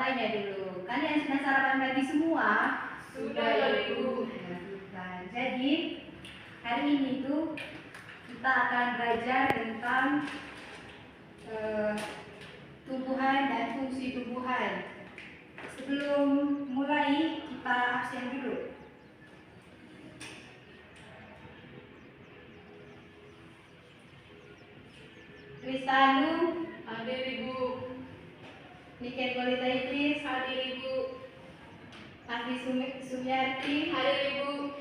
tanya dulu. Kalian sudah sarapan pagi semua? Sudah ya Ibu. Jadi hari ini tuh kita akan belajar tentang tumbuhan dan fungsi tumbuhan. Sebelum mulai kita absen dulu. Kristanu Hadir Ibu. Niken Golita Idris, Hadir Ibu. Afi Sumiarti, Hadir Ibu.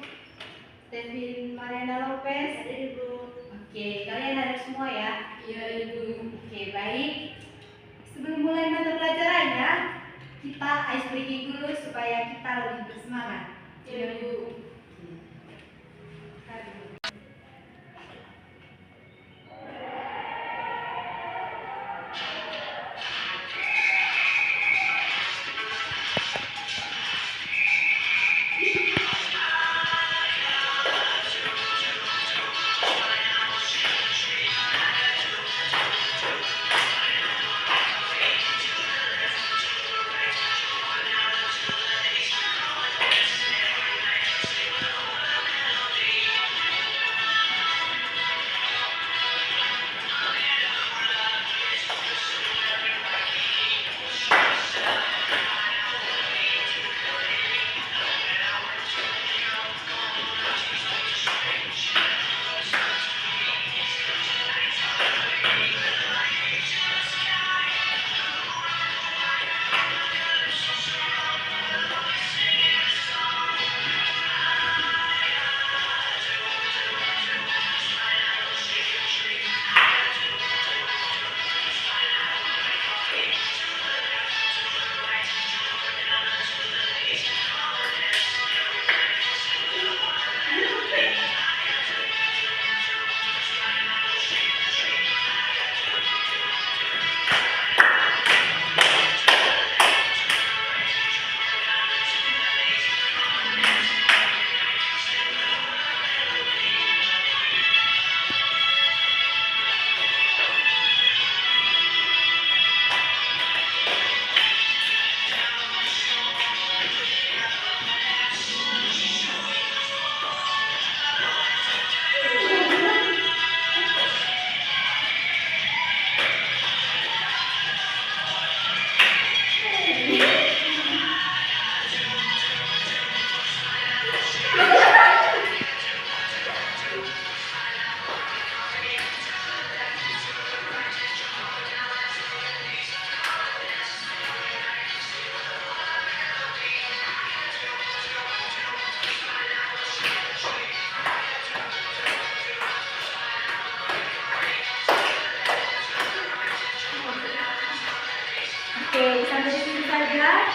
Stefin Mariana Lopez. Hadir Ibu. Oke, kalian hadir semua ya? Iya Ibu. Oke, baik. Sebelum mulai mata pelajarannya, kita ice breaking dulu supaya kita lebih bersemangat. Iya Ibu. Oke, sampai di sini saja.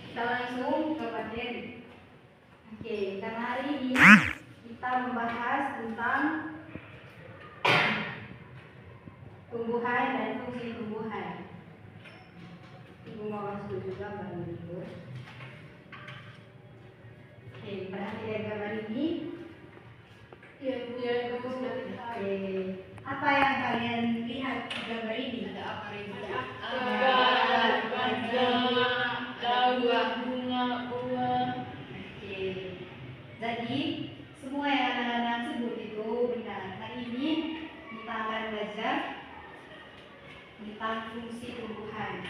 Kita langsung ke materi. Oke, karena hari ini kita membahas tentang tumbuhan dan fungsi tumbuhan. Ibu mau masuk juga baru dulu. Oke, perhatikan gambar ini. Iya Ibu. Iya Ibu. Oke, apa yang kalian lihat di gambar ini? Ada apa Ibu? Ada Daun, bunga, buah. Oke, jadi semua yang anak-anak sebut itu benar. Hari ini kita akan belajar tentang fungsi tumbuhan.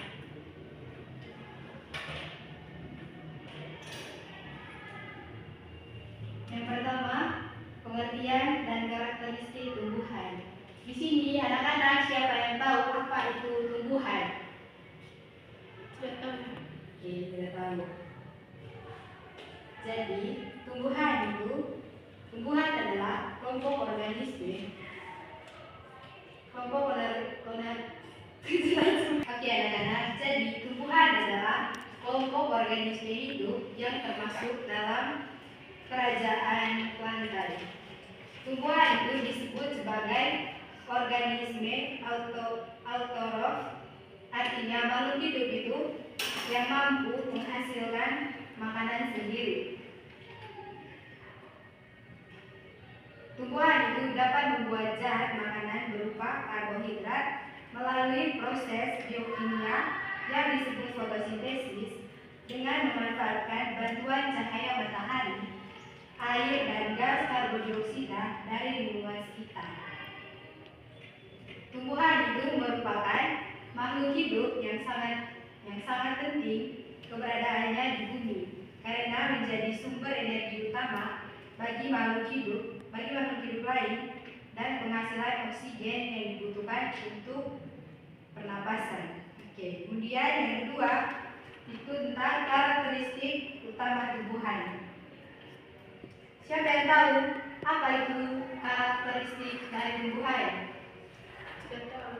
Yang pertama, pengertian dan karakteristik tumbuhan. Di sini anak-anak siapa yang tahu apa itu tumbuhan? Tidak tahu. Oke, tidak tahu. Jadi, tumbuhan adalah kelompok organisme. Oke anak-anak, jadi tumbuhan adalah kelompok organisme hidup yang termasuk dalam kerajaan plantae. Tumbuhan itu disebut sebagai organisme autotrof, artinya makhluk hidup itu yang mampu menghasilkan makanan sendiri. Tumbuhan itu dapat membuat zat makanan berupa karbohidrat melalui proses biokimia yang disebut fotosintesis dengan memanfaatkan bantuan cahaya matahari, air, dan gas karbon dioksida dari lingkungan sekitar. Tumbuhan itu merupakan makhluk hidup yang sangat penting keberadaannya di bumi karena menjadi sumber energi utama bagi makhluk hidup lain dan penghasilan oksigen yang dibutuhkan untuk pernapasan. Oke, kemudian yang kedua itu tentang karakteristik utama tumbuhan. Siapa yang tahu apa itu karakteristik dari tumbuhan? Tidak tahu.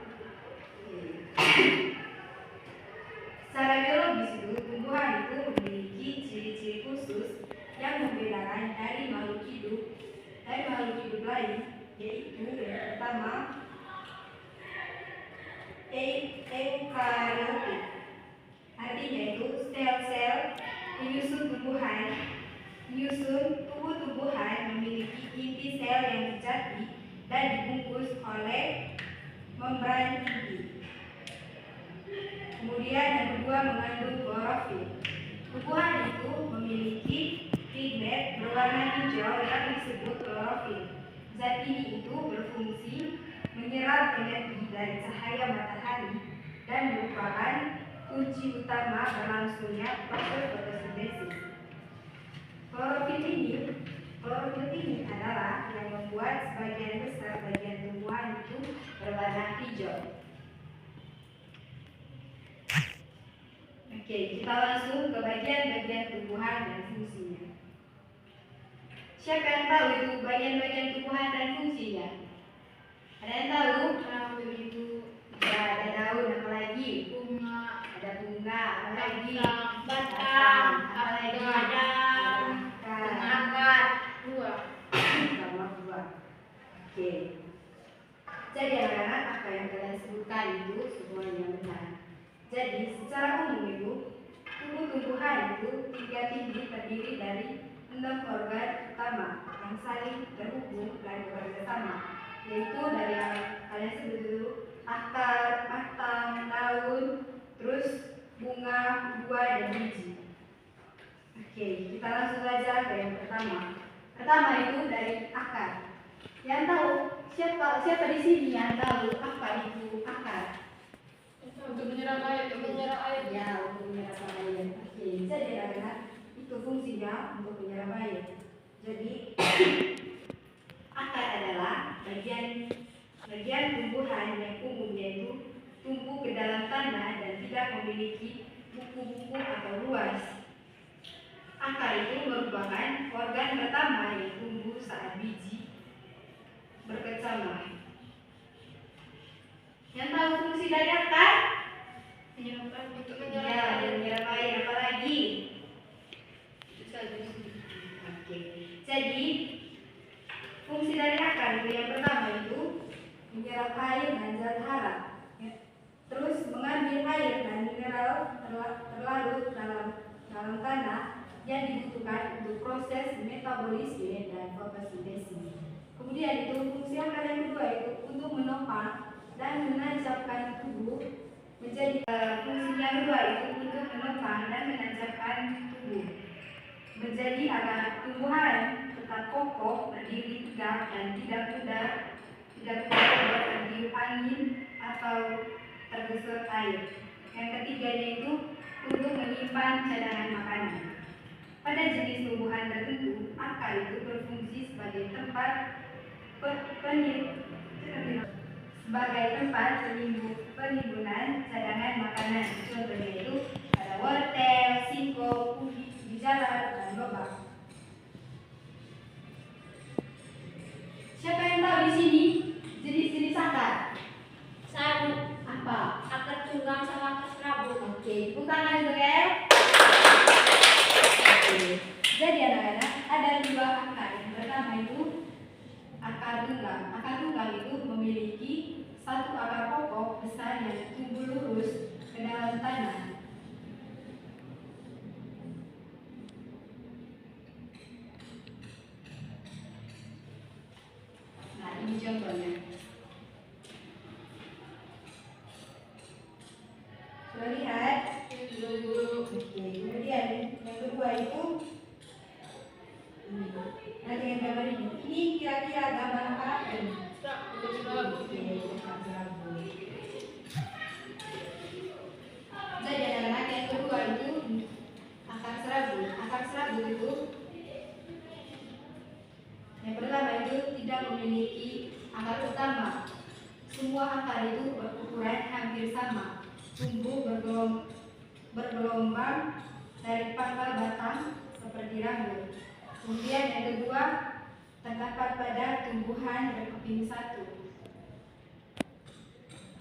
Secara biologis itu tumbuhan itu memiliki ciri-ciri khusus yang membedakan dari makhluk hidup lain, yaitu yang pertama eukariotik, artinya itu sel-sel penyusun tubuh tumbuhan memiliki inti sel yang sejati dan dibungkus oleh membran inti. Kemudian yang kedua mengandung klorofil. Tumbuhan itu memiliki pigmen berwarna hijau yang disebut klorofil. Zat ini itu berfungsi menyerap energi dari cahaya matahari dan merupakan kunci utama berlangsungnya proses fotosintesis. Klorofil ini adalah yang membuat sebagian besar bagian tumbuhan itu berwarna hijau. Oke, kita langsung ke bagian-bagian tumbuhan dan fungsinya. Siapa yang tahu itu bagian-bagian tumbuhan dan fungsinya? Ada yang tahu? Tahu itu Ya, ada daun, apa lagi? bunga, Ada bunga, apa lagi? batang, apa lagi? akar, Akar, buah. sama buah. Oke. Jadi anak-anak, apa yang kalian sebutkan itu semuanya benar. Jadi secara umum itu tumbuh-tumbuhan itu tiga tinggi terdiri dari 6 organ utama yang saling terhubung dan bekerja sama, yaitu dari yang kalian sebut dulu akar, batang, daun, terus bunga, buah, dan biji. Oke, kita langsung saja ke yang pertama. Pertama itu dari akar. Yang tahu siapa di sini yang tahu apa itu akar? Untuk menyerap air, Ya, untuk menyerap air. Oke, jadi anak-anak itu fungsinya untuk menyerap air. Jadi akar adalah bagian tumbuhan yang umumnya itu tumbuh ke dalam tanah dan tidak memiliki buku-buku atau ruas. Akar itu merupakan organ pertama yang tumbuh saat biji berkecamah. Yang tahu fungsi dari akar? menyerap air, untuk Ya, menyerap air. menyerap air, apa lagi? Itu saja. Oke. Jadi fungsi dari akar itu yang pertama itu menyerap air dan zat hara. Ya. Terus mengambil air dan mineral terlarut dalam tanah yang dibutuhkan untuk proses metabolisme dan fotosintesis. Kemudian itu fungsi akar yang kedua itu untuk menopang dan menancapkan tubuh menjadi fungsi yang kedua itu untuk menopang dan menancapkan tubuh menjadi agar tumbuhan tetap kokoh, berdiri tegak dan tidak mudah tertiup angin atau tergusur air. Yang ketiganya itu untuk menyimpan cadangan makanan. Pada jenis tumbuhan tertentu, akar itu berfungsi sebagai tempat penimbunan cadangan makanan. Contohnya itu ada wortel, singkong, ubi, jalan, dan lobak. Siapa yang tahu di sini jenis-jenis akar? Saru, Apa? akar tunggang sama akar serabut. Oke, tepuk tangan untuk El. Oke. Jadi anak-anak ada dua akar. Yang pertama itu akar tunggang. Akar tunggang itu memiliki satu akar pokok besar yang tumbuh lurus ke dalam tanah. contohnya. Sudah lihat? Sudah guru. Oke, kemudian yang kedua itu nanti yang gambar ini. Ini kira-kira gambar apa ini? Jadi anak-anak yang kedua itu akar serabut. Akar serabut itu yang pertama itu tidak memiliki akar utama. Semua akar itu berukuran hampir sama, tumbuh bergelombang dari pangkal batang seperti rambut. Kemudian yang kedua terdapat pada tumbuhan berkeping satu.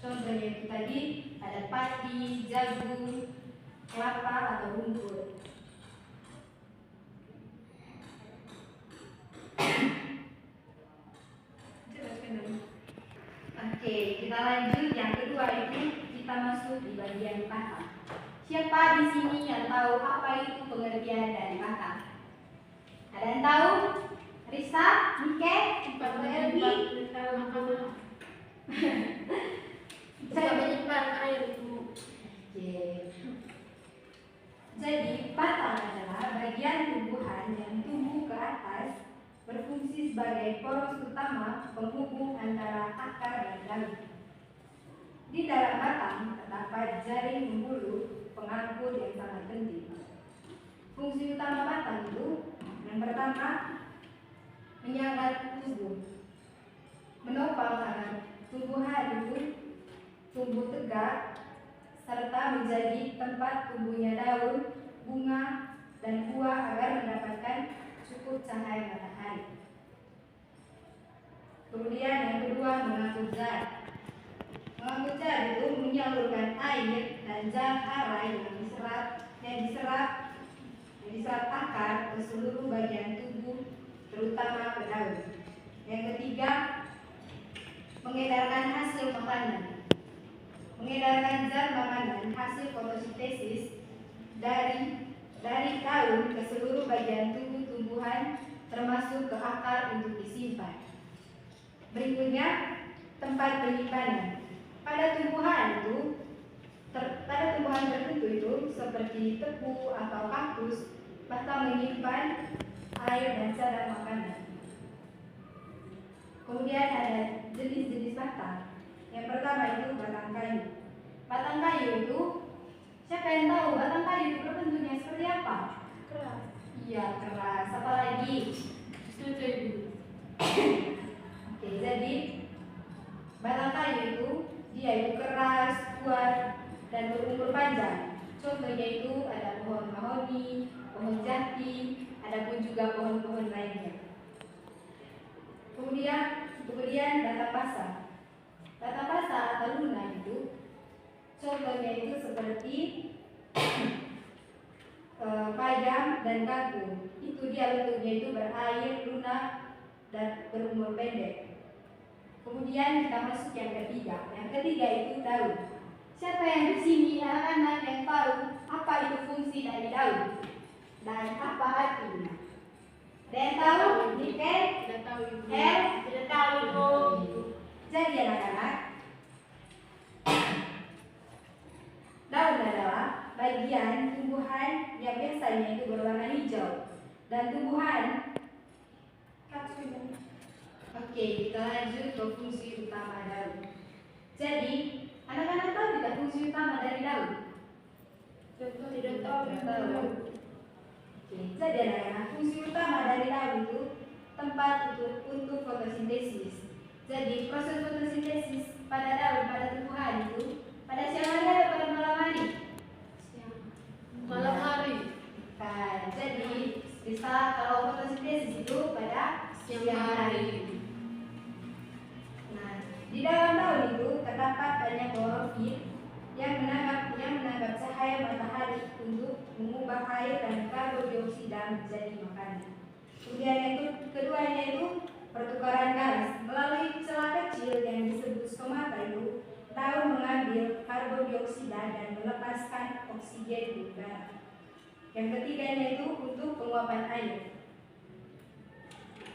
Contohnya itu tadi ada padi, jagung, kelapa atau rumput. Oke, kita lanjut. Yang kedua itu kita masuk di bagian batang. Siapa di sini yang tahu apa itu pengertian dari batang? Ada yang tahu? Risa, Nike, Elvi? Saya menyimpan air itu. Oke. Jadi batang adalah bagian tumbuhan yang tumbuh ke atas, berfungsi sebagai poros utama penghubung antara akar dan daun. Di dalam batang terdapat jaring pembuluh pengangkut yang sangat penting. Fungsi utama batang itu yang pertama menyangga tubuh, menopang agar tumbuhan itu tumbuh tegak, serta menjadi tempat tumbuhnya daun, bunga, dan buah agar mendapatkan cukup cahaya matahari. Kemudian yang kedua mengangkut zat. Mengangkut zat itu menyalurkan air dan zat hara yang diserap akar ke seluruh bagian tubuh, terutama ke daun. Yang ketiga mengedarkan hasil makanan. Mengedarkan zat makanan hasil fotosintesis dari daun ke seluruh bagian tubuh tumbuhan, termasuk ke akar untuk disimpan. Berikutnya tempat penyimpanan. Pada tumbuhan tertentu itu seperti tebu atau kaktus, batang menyimpan air dan cadangan makanan. Kemudian ada jenis-jenis batang. Yang pertama itu batang kayu. Batang kayu itu, siapa yang tahu batang kayu itu bentuknya seperti apa? Keras. Iya, keras. Apa lagi? Oke, jadi batang kayu itu dia itu keras, kuat, dan berumur panjang. Contohnya itu ada pohon mahoni, pohon jati, ada pun juga pohon-pohon lainnya. Kemudian batang pasang. Batang pasang atau lunak itu contohnya itu seperti payam dan kangkung. Itu dia bentuknya itu berair, lunak, dan berumur pendek. Kemudian kita masuk yang ketiga. Yang ketiga itu daun. Siapa yang di sini anak-anak yang tahu apa itu fungsi dari daun dan apa artinya? Ada yang tahu? Nike? Tidak tahu ibu. Tidak tahu ibu. Jadi anak-anak, daun adalah bagian tumbuhan yang biasanya itu berwarna hijau dan tumbuhan. Oke, kita lanjut ke fungsi utama daun. Jadi, anak-anak tahu tidak fungsi utama dari daun? Tidak tahu. Oke, jadi anak-anak, fungsi utama dari daun itu tempat untuk fotosintesis. Jadi, proses fotosintesis pada daun, pada tumbuhan itu pada siang hari atau pada malam hari? Malam hari. Kan, jadi bisa kalau fotosintesis itu pada siang hari. Nah, di dalam daun itu terdapat banyak klorofil yang menangkap cahaya matahari untuk mengubah air dan karbon dioksida menjadi makanan. Kemudian yang keduanya itu pertukaran gas melalui celah kecil yang disebut stomata itu. Daun mengambil karbon dioksida dan melepaskan oksigen di udara. Yang ketiganya itu untuk penguapan air.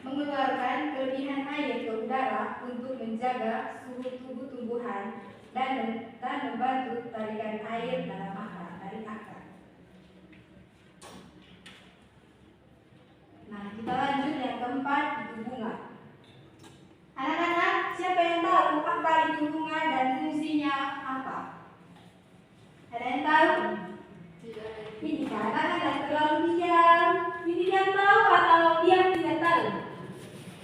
mengeluarkan kelebihan air ke udara untuk menjaga suhu tubuh tumbuhan dan membantu tarikan air dalam akar dari akar. Nah, kita lanjut yang keempat, itu bunga. Anak-anak, siapa yang tahu apa itu bunga dan fungsinya apa? Ada yang tahu? Ini kan anak-anak terlalu diam. Ini dia tahu atau dia tidak tahu?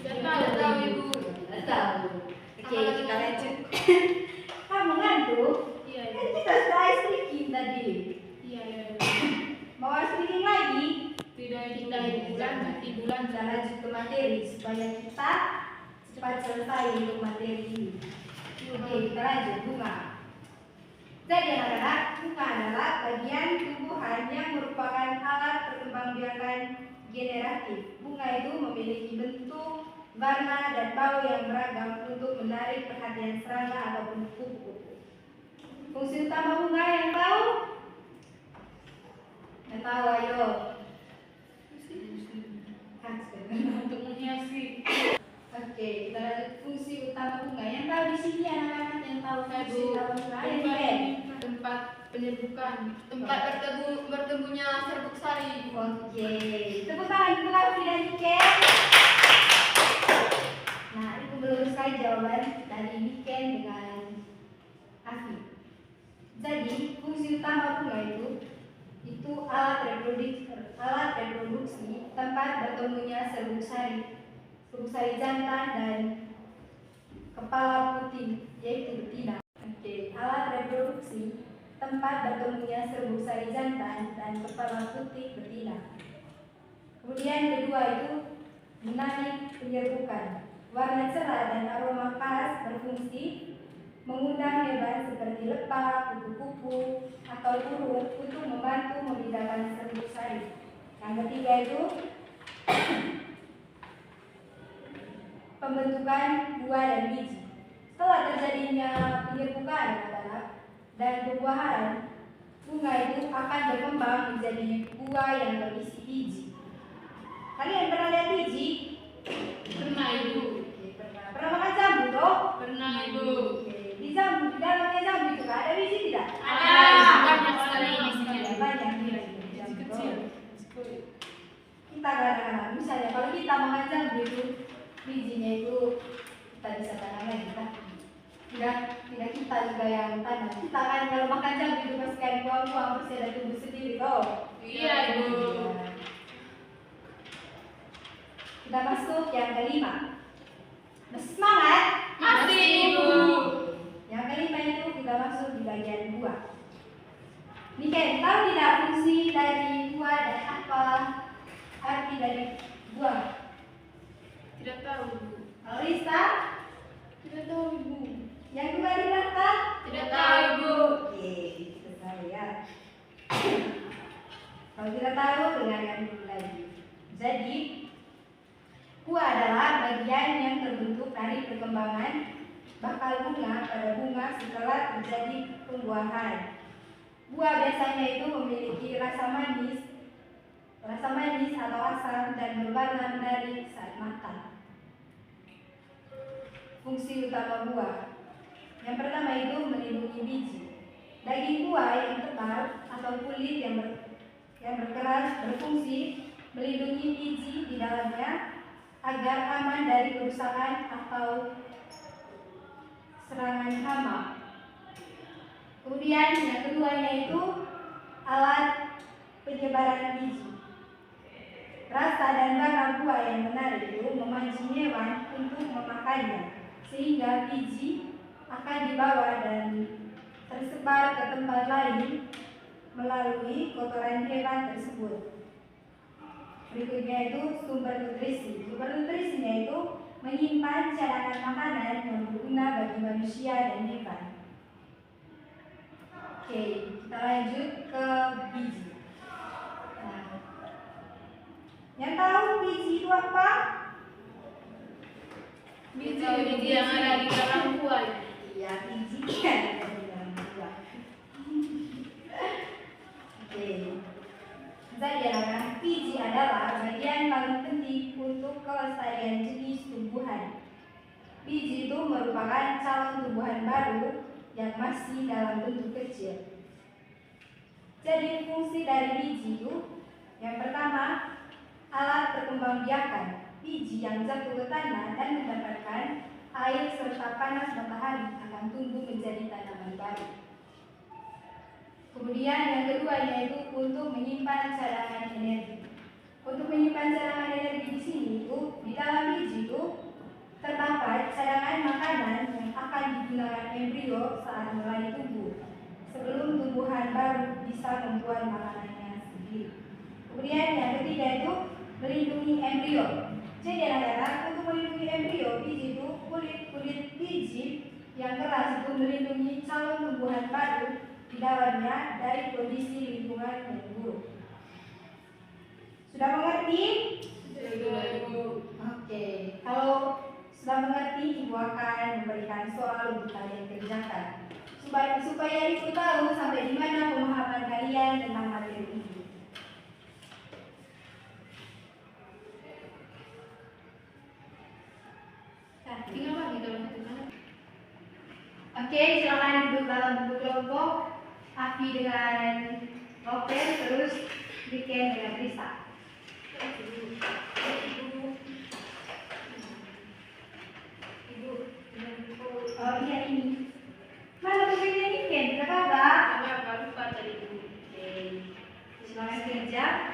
Tidak tahu ibu. Tidak tahu. Oke, kita lanjut. Kamu ngantuk? Iya. Kan kita sudah ice cream tadi. Iya. Mau ice cream lagi? Tidak di bulan. Kita lanjut ke materi supaya kita cepat selesai untuk materi ini. Oke, kita lanjut bunga. Jadi anak-anak, bunga adalah bagian tumbuhan yang merupakan alat perkembangbiakan generatif. Bunga itu memiliki bentuk, warna, dan bau yang beragam untuk menarik perhatian serangga ataupun kupu-kupu. Fungsi utama bunga yang tahu? Yang tahu, ayo. Untuk menghiasi. Oke, kita lanjut fungsi utama bunga. Yang tahu di sini anak-anak yang tahu fungsi Ibu, utama bunga? Ayo, Ken. tempat penyerbukan, tempat bertemunya serbuk sari. Oke, tepuk tangan untuk Afi dan Ken. Nah, itu meluruskan jawaban dari Niken dengan Afi. Jadi, fungsi utama bunga itu alat reproduksi, tempat bertemunya serbuk sari jantan dan kepala putih, yaitu betina. Oke, alat reproduksi, tempat bertemunya serbuk sari jantan dan kepala putih betina. Kemudian kedua itu menarik penyerbukan. Warna cerah dan aroma khas berfungsi mengundang hewan seperti lebah, kupu-kupu, atau burung untuk membantu membedakan serbuk sari. Yang ketiga itu pembentukan buah dan biji. Setelah terjadinya penyerbukan dan pembuahan, bunga itu akan berkembang menjadi buah yang berisi biji. Kalian pernah lihat biji? Pernah ibu. Oke, pernah. Pernah makan jambu toh? Pernah ibu. Oke, di dalamnya jambu itu ada biji tidak? Ada. Banyak sekali isinya. Banyak Iya, biji biji jambu. kecil. Kita kadang-kadang, misalnya kalau kita makan jambu itu bijinya itu kita bisa tanam lagi kan? Tidak kita juga yang tanam. Kita kan kalau makan jambu itu pasti kan buang-buang pasti ada tumbuh sendiri toh. Iya ibu. Kita masuk yang kelima. Semangat. Masih ibu. Yang kelima itu kita masuk di bagian buah. Niken, tahu tidak fungsi dari buah dan apa arti dari buah? Tidak tahu ibu. Alisa? Tidak tahu ibu. Yang kedua di belakang? Tidak tahu ibu. Oke, itu saya. Kalau tidak tahu, dengarkan dulu lagi. Jadi, buah adalah bagian yang terbentuk dari perkembangan bakal bunga pada bunga setelah terjadi pembuahan. Buah biasanya itu memiliki rasa manis atau asam dan berwarna menarik saat matang. Fungsi utama buah. Yang pertama itu melindungi biji. Daging buah yang tebal atau kulit yang berkeras berfungsi melindungi biji di dalamnya agar aman dari kerusakan atau serangan hama. Kemudian yang keduanya itu alat penyebaran biji. Rasa dan warna buah yang menarik itu memancing hewan untuk memakannya, sehingga biji akan dibawa dan tersebar ke tempat lain melalui kotoran hewan tersebut. Berikutnya itu sumber nutrisi. Sumber nutrisinya itu menyimpan cadangan makanan yang berguna bagi manusia dan hewan. Oke, kita lanjut ke biji. Nah, yang tahu biji itu apa? Biji yang ada di dalam buah. Iya, biji yang ada di dalam buah. Oke. Jadi Jadi anak-anak, biji adalah bagian paling penting untuk kelestarian jenis tumbuhan. Biji itu merupakan calon tumbuhan baru yang masih dalam bentuk kecil. Jadi fungsi dari biji itu, yang pertama, alat perkembangbiakan. Biji yang jatuh ke tanah dan mendapatkan air serta panas matahari akan tumbuh menjadi tanaman baru. Kemudian yang kedua yaitu untuk menyimpan cadangan energi. Untuk menyimpan cadangan energi di sini itu, di dalam biji itu terdapat cadangan makanan yang akan digunakan embrio saat mulai tumbuh, sebelum tumbuhan baru bisa membuat makanannya sendiri. Kemudian yang ketiga itu melindungi embrio. Jadi anak-anak, untuk melindungi embrio biji itu kulit biji yang keras itu melindungi calon tumbuhan baru di dalamnya dari kondisi lingkungan yang buruk. Sudah mengerti? Sudah, Ibu. Oke, kalau sudah mengerti, Ibu akan memberikan soal untuk kalian kerjakan. Supaya Ibu tahu sampai di mana pemahaman kalian tentang materi ini. Tinggal lagi kalau satu mana? Oke, silakan duduk dalam bentuk kelompok. Api dengan Lopen, terus Riken dengan Risa. Oh iya ini. Mana tugasnya Riken? Tidak kabar? Baru lupa tadi dulu. Oke, silakan kerja.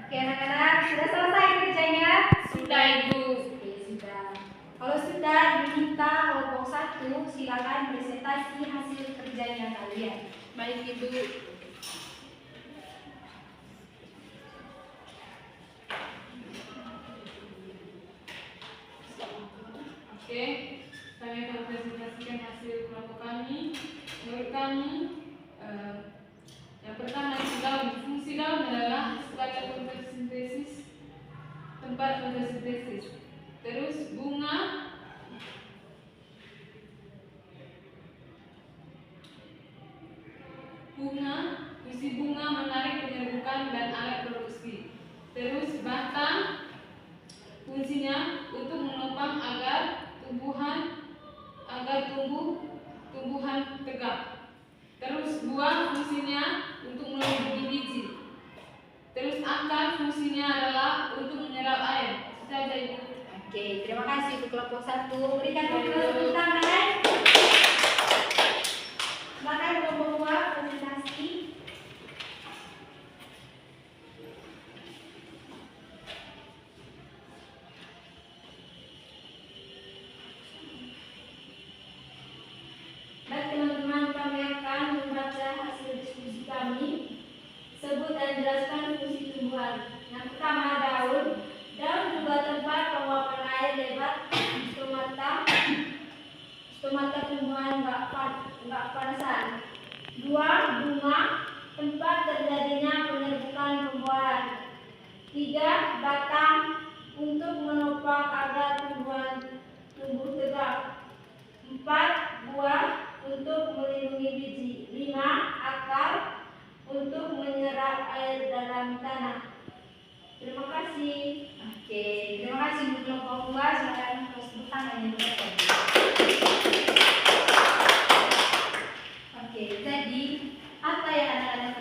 Oke anak-anak, sudah selesai kerjanya? Sudah, Ibu. Oke, sudah. Kalau sudah diminta kelompok 1, silakan presentasi hasil kerjanya kalian. Baik, Ibu. Oke, kami akan presentasikan hasil kelompok kami. Menurut kami, yang pertama itu daun. Fungsi daun adalah sebagai fotosintesis, tempat fotosintesis. Terus bunga, fungsi bunga menarik penyerbukan dan alat produksi. Terus batang, fungsinya untuk menopang agar tumbuhan tegak. Terus buah fungsinya untuk melindungi biji. Terus akar fungsinya adalah untuk menyerap air. Itu saja, Ibu. Oke, terima kasih untuk kelompok 1. Berikan tepuk tangan. Silakan kelompok 2 presentasi. Baik teman-teman, kami akan membaca hasil diskusi kami. Sebut dan jelaskan fungsi tumbuhan. Yang pertama daun. Daun juga tempat penguapan air lewat stomata tumbuhan nggak panasan. 2. Bunga, tempat terjadinya penyerbukan pembuahan. 3. Batang, untuk menopang agar tumbuhan tumbuh tegak. 4. Buah, untuk melindungi biji. 5. Akar, untuk menyerap air dalam tanah. Terima kasih. Oke, terima kasih untuk kelompok 2. Silakan terus tepuk tangan yang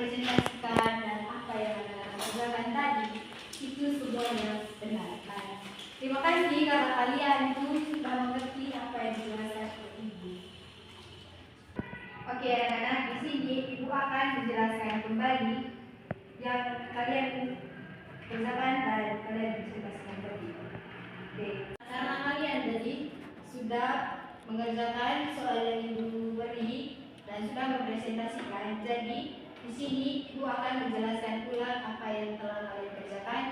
presentasikan dan apa yang anak-anak kerjakan tadi itu semuanya benar. Nah, terima kasih karena kalian itu sudah mengerti apa yang dijelaskan oleh Ibu. Oke anak-anak, di sini Ibu akan menjelaskan kembali yang kalian kerjakan dan kalian presentasikan tadi. Oke, karena kalian tadi sudah mengerjakan soal yang Ibu beri dan sudah mempresentasikan, jadi di sini Ibu akan menjelaskan ulang apa yang telah kalian kerjakan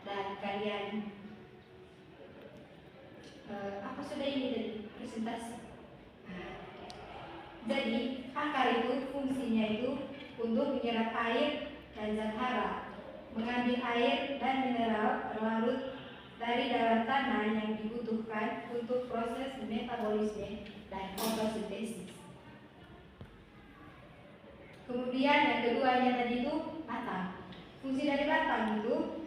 dan kalian apa sudah ini tadi presentasi. Jadi akar itu fungsinya itu untuk menyerap air dan zat hara, mengambil air dan mineral terlarut dari dalam tanah yang dibutuhkan untuk proses metabolisme dan fotosintesis. Kemudian yang keduanya tadi itu batang. Fungsi dari batang itu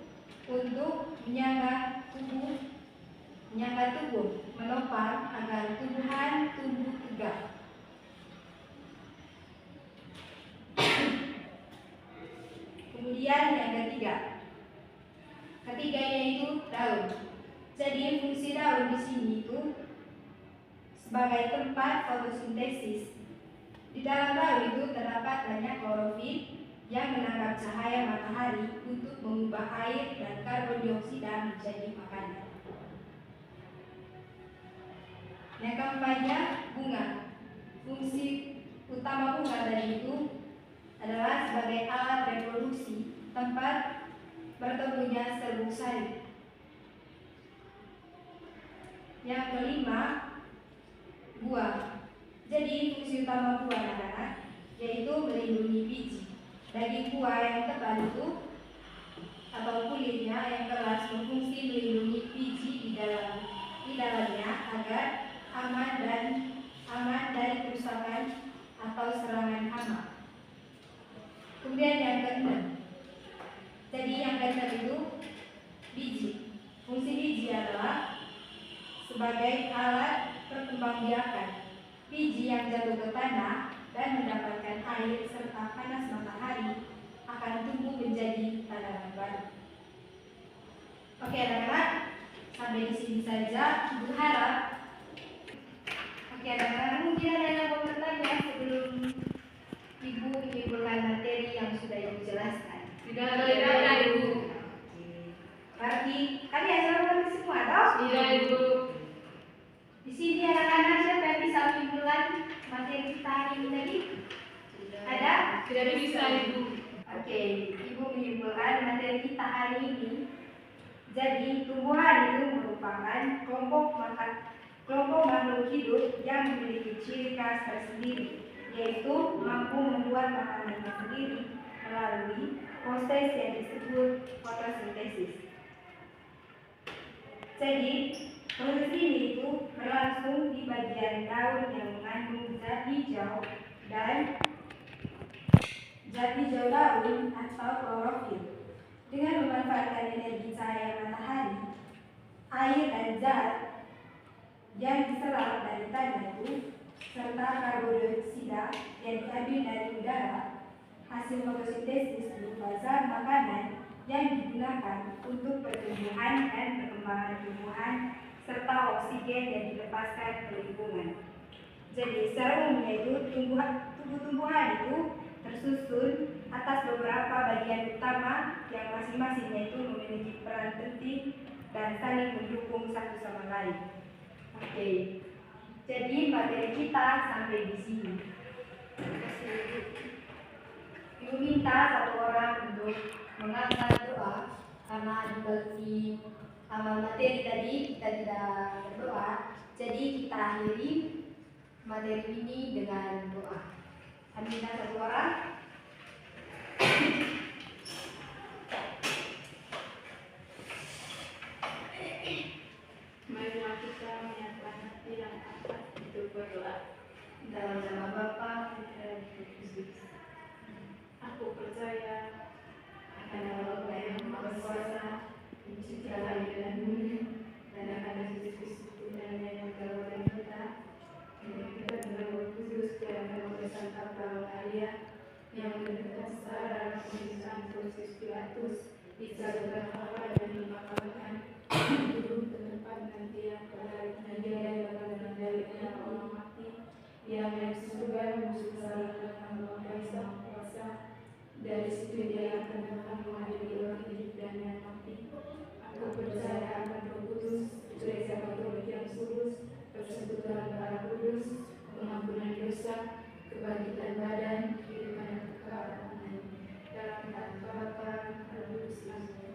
untuk menyangga tubuh, menopang agar tumbuhan tumbuh tegak. Kemudian yang ketiganya itu daun. Jadi fungsi daun di sini itu sebagai tempat fotosintesis. Di dalam daun itu terdapat banyak klorofil yang menangkap cahaya matahari untuk mengubah air dan karbon dioksida menjadi makanan. Yang keempatnya bunga. Fungsi utama bunga tadi itu adalah sebagai alat reproduksi, tempat bertemunya serbuk sari. Yang kelima, buah. Jadi fungsi utama buah anak-anak yaitu melindungi biji. Daging buah yang tebal itu atau kulitnya yang keras berfungsi melindungi biji di dalamnya agar aman dari kerusakan atau serangan hama. Kemudian yang keenam. Jadi yang keenam itu biji. Fungsi biji adalah sebagai alat perkembangbiakan. Biji yang jatuh ke tanah dan mendapatkan air serta panas matahari akan tumbuh menjadi tanaman baru. Oke anak-anak, sampai di sini saja. Ibu harap. Oke anak-anak, mungkin ada yang mau bertanya sebelum Ibu menyimpulkan materi yang sudah Ibu jelaskan. Tidak ada Ibu. Berarti kalian sudah mengerti semua, toh? Tidak Ibu. Di sini anak-anak siapa yang bisa menyimpulkan materi kita hari ini tadi? Ada? Tidak bisa Ibu. Oke, Ibu menyimpulkan materi kita hari ini. Jadi tumbuhan itu merupakan kelompok makhluk hidup yang memiliki ciri khas tersendiri, yaitu mampu membuat makanannya sendiri melalui proses yang disebut fotosintesis. Jadi proses ini itu berlangsung di bagian daun yang mengandung zat hijau daun atau klorofil. Dengan memanfaatkan energi cahaya matahari, air dan zat yang diserap dari tanah itu serta karbon dioksida yang diambil dari udara, hasil fotosintesis berupa zat makanan yang digunakan untuk pertumbuhan dan perkembangan tumbuhan serta oksigen yang dilepaskan ke lingkungan. Jadi secara umumnya itu tumbuh-tumbuhan itu tersusun atas beberapa bagian utama yang masing-masingnya itu memiliki peran penting dan saling mendukung satu sama lain. Oke, jadi materi kita sampai di sini. Ibu minta satu orang untuk mengangkat doa karena di awal materi tadi kita tidak berdoa, jadi kita akhiri materi ini dengan doa. Kami minta satu orang. Marilah kita menyatakan hati yang atas untuk berdoa. Dalam nama Bapa dan Yesus. Aku percaya Akan Allah yang Maha Kuasa, mencipta langit dan bumi, dan akan Yesus Kristus Putranya yang menggalakkan kita, dan kita dengan Roh Kudus dan dengan Santa Maria, yang berdasar dalam pemeriksaan Pontius Pilatus disalibkan dan dimakamkan turun ke tempat nanti yang dia bakalan dari orang mati yang naik surga musuh dengan bangkai sang kuasa. Dari situ dia akan datang menghadiri orang hidup dan yang mati. Aku percaya akan Roh Kudus, gereja Katolik yang kudus, persekutuan darah kudus, pengampunan dosa, kebangkitan badan, kehidupan yang kekal. Amin. Dalam nama Bapa dan Roh Kudus. Amin.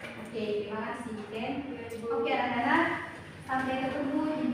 Oke, terima kasih Ken. Oke anak-anak, sampai ketemu di